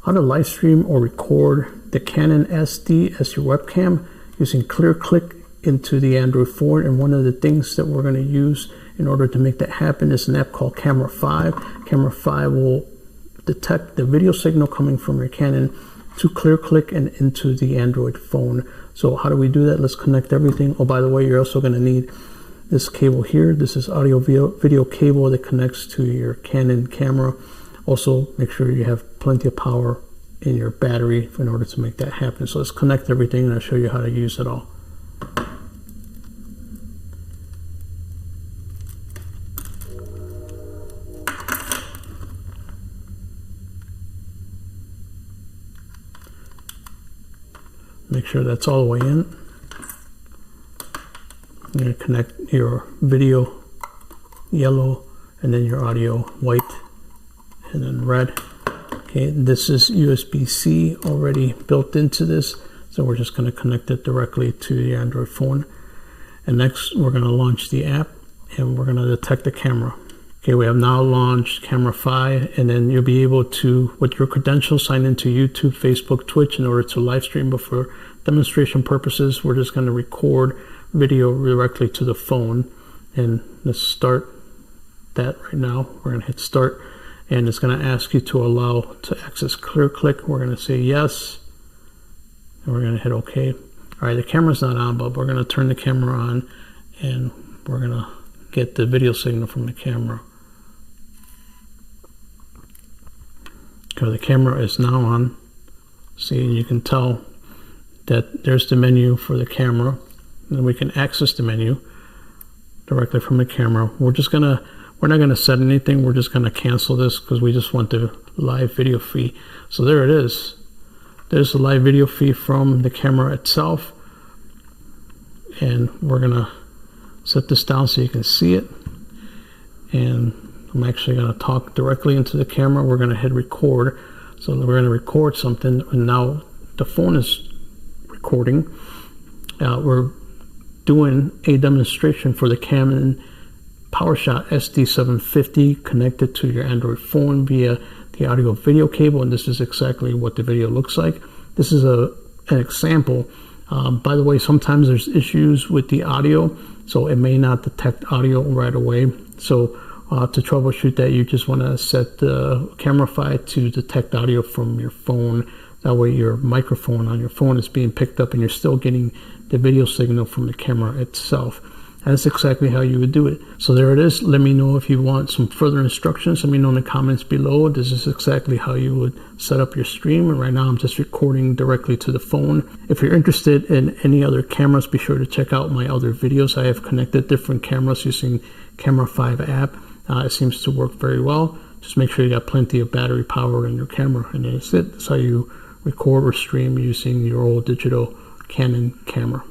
How to live stream or record the Canon SD as your webcam using ClearClick into the Android phone. And one of the things that we're going to use in order to make that happen is an app called CameraFi. CameraFi will detect the video signal coming from your Canon to ClearClick and into the Android phone. So how do we do that? Let's connect everything. Oh, by the way, you're also going to need this cable here. This is audio video cable that connects to your Canon camera. Also, make sure you have plenty of power in your battery in order to make that happen. So let's connect everything and I'll show you how to use it all. Make sure that's all the way in. You're going to connect your video yellow and then your audio white and then red. Okay, this is USB-C already built into this, so we're just going to connect it directly to the Android phone. And next we're going to launch the app and we're going to detect the camera. Okay, we have now launched CameraFi, and then you'll be able to, with your credentials, sign into YouTube, Facebook, Twitch in order to live stream. But for demonstration purposes, we're just going to record video directly to the phone. And let's start that right now. We're going to hit start, and it's going to ask you to allow to access ClearClick. We're going to say yes, and we're going to hit OK. All right, the camera's not on, but we're going to turn the camera on, and we're going to get the video signal from the camera. Okay, the camera is now on. See, you can tell that there's the menu for the camera, and we can access the menu directly from the camera. We're not gonna set anything. We're just gonna cancel this because we just want the live video feed. So there it is. There's the live video feed from the camera itself, and we're gonna set this down so you can see it. And I'm actually going to talk directly into the camera. We're going to hit record. So we're going to record something, and now the phone is recording. We're doing a demonstration for the Canon PowerShot SD750 connected to your Android phone via the audio video cable, and this is exactly what the video looks like. This is an example. By the way, sometimes there's issues with the audio, so it may not detect audio right away. So to troubleshoot that, you just want to set the CameraFi to detect audio from your phone. That way your microphone on your phone is being picked up and you're still getting the video signal from the camera itself. And that's exactly how you would do it. So there it is. Let me know if you want some further instructions. Let me know in the comments below. This is exactly how you would set up your stream. And right now I'm just recording directly to the phone. If you're interested in any other cameras, be sure to check out my other videos. I have connected different cameras using CameraFi App. It seems to work very well. Just make sure you got plenty of battery power in your camera, and that's it. That's how you record or stream using your old digital Canon camera.